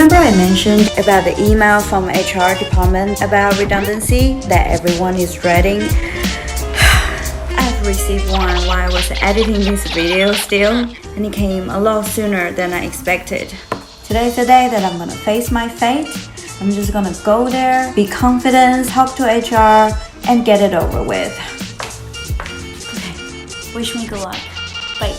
Remember I mentioned about the email from HR department about redundancy that everyone is dreading? I've received one while I was editing this video still, and it came a lot sooner than I expected. Today's the day that I'm gonna face my fate. I'm just gonna go there, be confident, talk to HR, and get it over with. Okay, wish me good luck. Bye.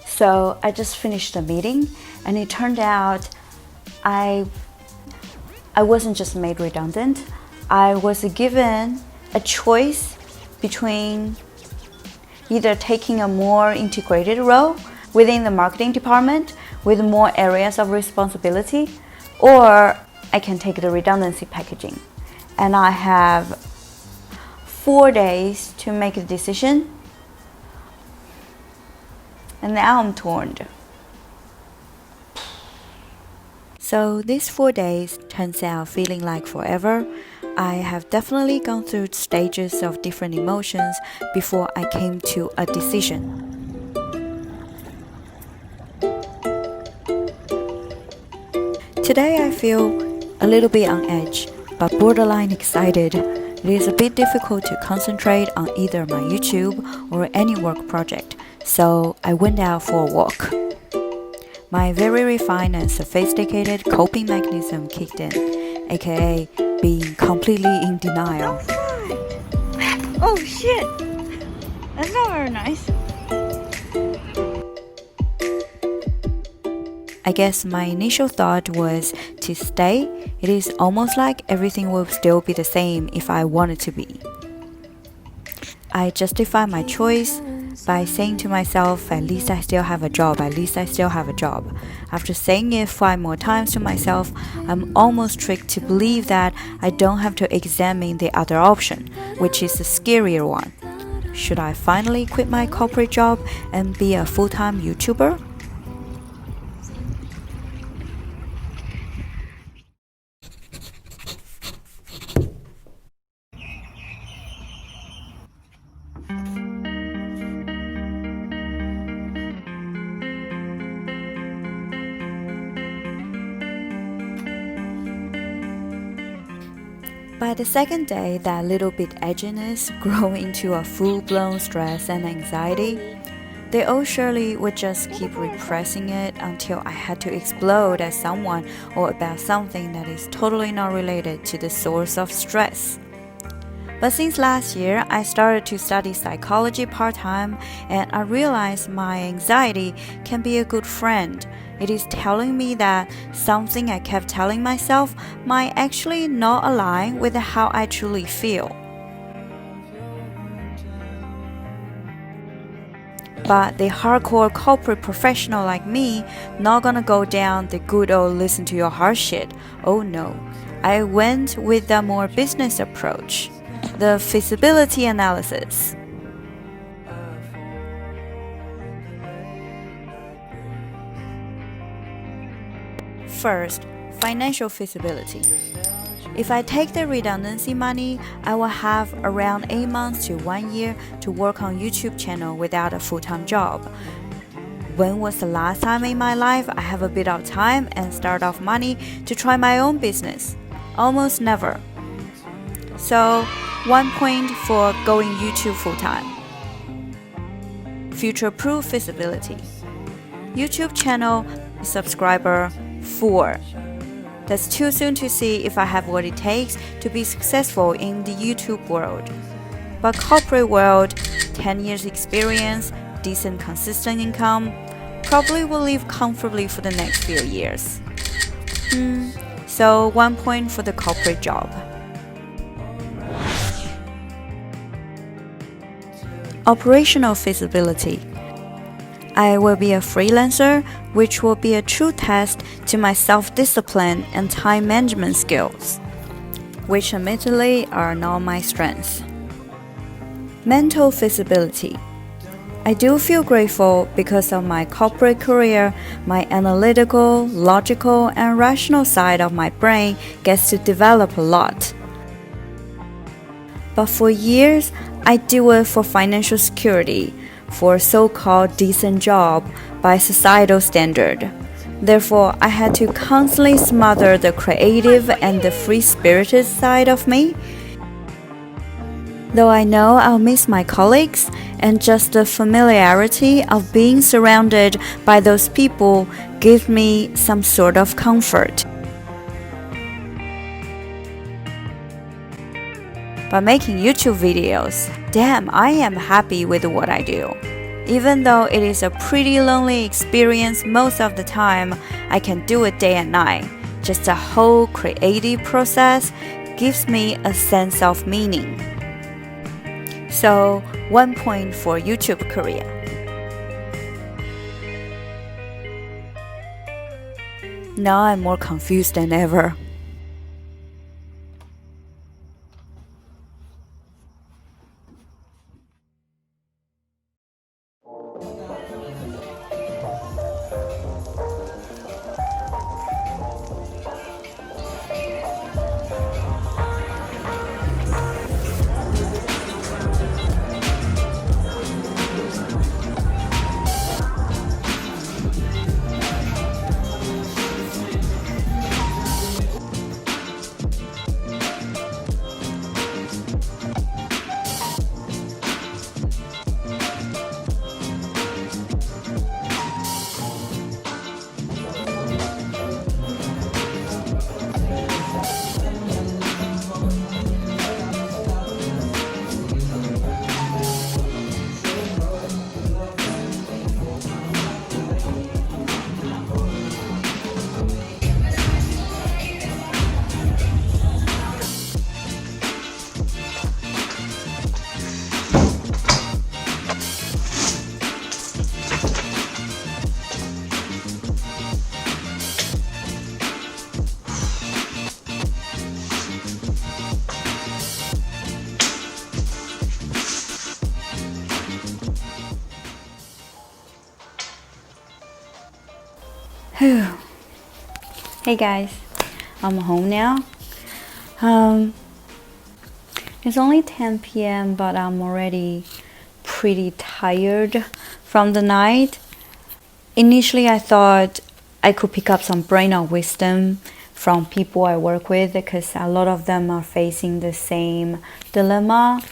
So I just finished the meeting, and it turned out I wasn't just made redundant. I was given a choice between either taking a more integrated role within the marketing department with more areas of responsibility, or I can take the redundancy packaging. And I have 4 days to make a decision. And now I'm torn. So these 4 days turns out feeling like forever. I have definitely gone through stages of different emotions before I came to a decision. Today I feel a little bit on edge, but borderline excited. It is a bit difficult to concentrate on either my YouTube or any work project. So I went out for a walk. My very refined and sophisticated coping mechanism kicked in, aka being completely in denial. Oh shit! That's not very nice. I guess my initial thought was to stay. It is almost like everything will still be the same if I wanted to be. I justified my choice by saying to myself, at least I still have a job, at least I still have a job. After saying it 5 more times to myself, I'm almost tricked to believe that I don't have to examine the other option, which is the scarier one. Should I finally quit my corporate job and be a full-time YouTuber? By the second day, that little bit edginess grew into a full-blown stress and anxiety. The old Shirley would just keep repressing it until I had to explode at someone or about something that is totally not related to the source of stress. But since last year, I started to study psychology part-time, and I realized my anxiety can be a good friend. It is telling me that something I kept telling myself might actually not align with how I truly feel. But the hardcore corporate professional like me, not gonna go down the good old listen to your heart shit. Oh no, I went with the more business approach, the feasibility analysis. First, financial feasibility. If I take the redundancy money, I will have around 8 months to 1 year to work on YouTube channel without a full-time job. When was the last time in my life I have a bit of time and start off money to try my own business? Almost never. So, 1 point for going YouTube full-time. Future-proof feasibility. YouTube channel, subscriber, 4. That's too soon to see if I have what it takes to be successful in the YouTube world. But corporate world, 10 years experience, decent consistent income, probably will live comfortably for the next few years. So 1 point for the corporate job. Operational feasibility. I will be a freelancer, which will be a true test to my self-discipline and time management skills, which admittedly are not my strengths. Mental feasibility. I do feel grateful because of my corporate career. My analytical, logical, and rational side of my brain gets to develop a lot. But for years, I do it for financial security, for a so-called decent job by societal standard. Therefore, I had to constantly smother the creative and the free-spirited side of me. Though I know I'll miss my colleagues, and just the familiarity of being surrounded by those people gives me some sort of comfort. By making YouTube videos, damn, I am happy with what I do. Even though it is a pretty lonely experience most of the time, I can do it day and night. Just the whole creative process gives me a sense of meaning. So, 1 point for YouTube career. Now I'm more confused than ever. Hey guys, I'm home now. It's only 10 p.m. but I'm already pretty tired from the night. Initially, I thought I could pick up some brain of wisdom from people I work with because a lot of them are facing the same dilemma.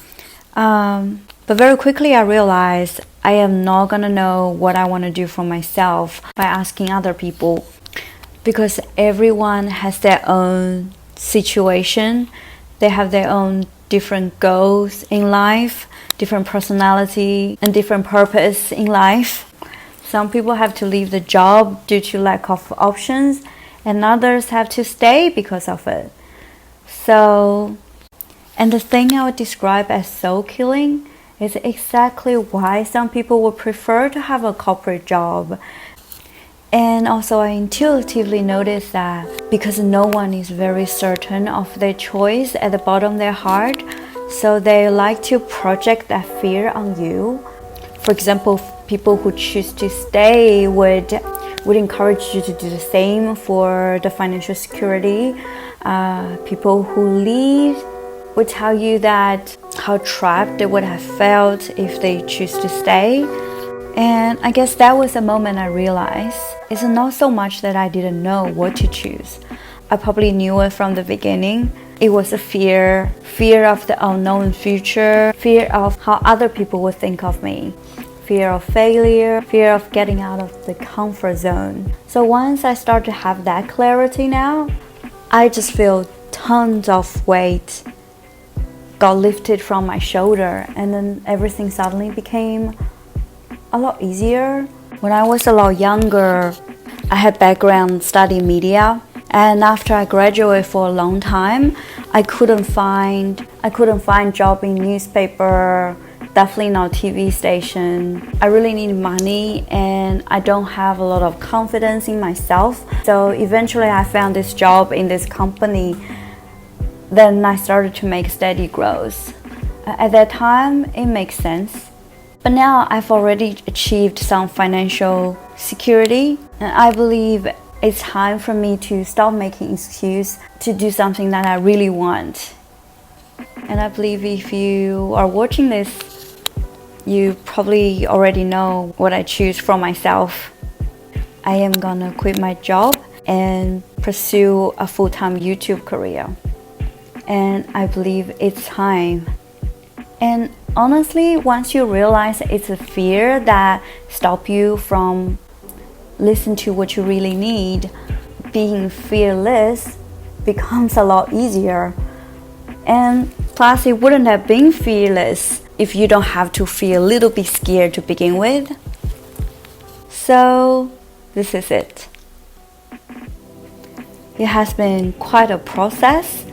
But very quickly I realized I am not gonna know what I want to do for myself by asking other people, because everyone has their own situation. They have their own different goals in life, different personality, and different purpose in life. Some people have to leave the job due to lack of options, and others have to stay because of it. And the thing I would describe as soul killing is exactly why some people would prefer to have a corporate job. And also I intuitively noticed that because no one is very certain of their choice at the bottom of their heart, so they like to project that fear on you. For example, people who choose to stay would encourage you to do the same for the financial security. People who leave would tell you that how trapped they would have felt if they choose to stay. And I guess that was the moment I realized it's not so much that I didn't know what to choose. I probably knew it from the beginning. It was a fear of the unknown future, fear of how other people would think of me, fear of failure, fear of getting out of the comfort zone. So once I start to have that clarity now, I just feel tons of weight got lifted from my shoulder, and then everything suddenly became a lot easier. When I was a lot younger, I had background studying media, and after I graduated for a long time, I couldn't find job in newspaper, definitely not TV station. I really need money and I don't have a lot of confidence in myself. So eventually I found this job in this company. Then I started to make steady growth. At that time, it makes sense. But now I've already achieved some financial security, and I believe it's time for me to stop making excuses to do something that I really want. And I believe if you are watching this, you probably already know what I choose for myself. I am gonna quit my job and pursue a full-time YouTube career. And I believe it's time. And honestly, once you realize it's a fear that stops you from listening to what you really need, being fearless becomes a lot easier. And plus, it wouldn't have been fearless if you don't have to feel a little bit scared to begin with. So, this is it. It has been quite a process,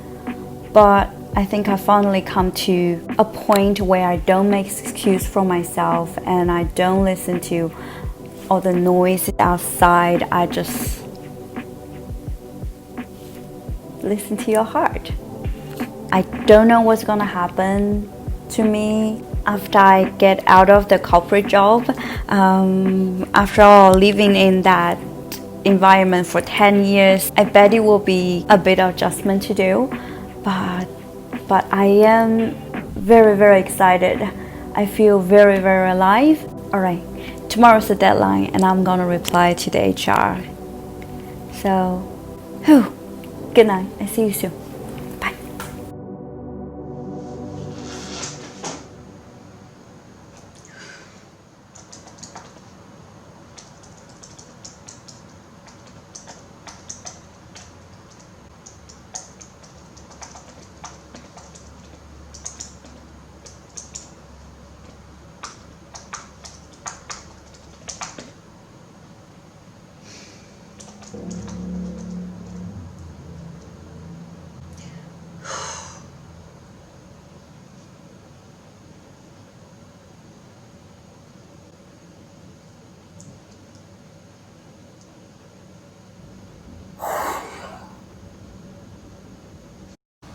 but I think I finally come to a point where I don't make excuses for myself and I don't listen to all the noise outside. I just listen to your heart. I don't know what's gonna happen to me after I get out of the corporate job. After all, living in that environment for 10 years, I bet it will be a bit of adjustment to do, but I am very, very excited. I feel very, very alive. All right, tomorrow's the deadline and I'm gonna reply to the HR. So, good night. I see you soon. Bye.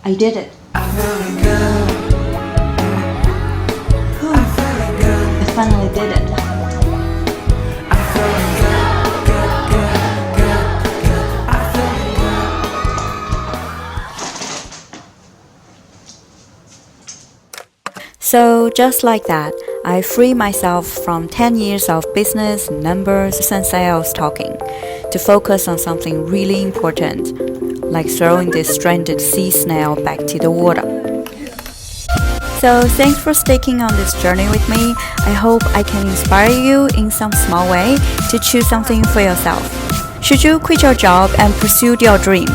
I did it. I finally did it. So just like that, I free myself from 10 years of business, numbers, and sales talking to focus on something really important, like throwing this stranded sea snail back to the water. So thanks for sticking on this journey with me. I hope I can inspire you in some small way to choose something for yourself. Should you quit your job and pursue your dream?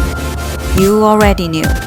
You already knew.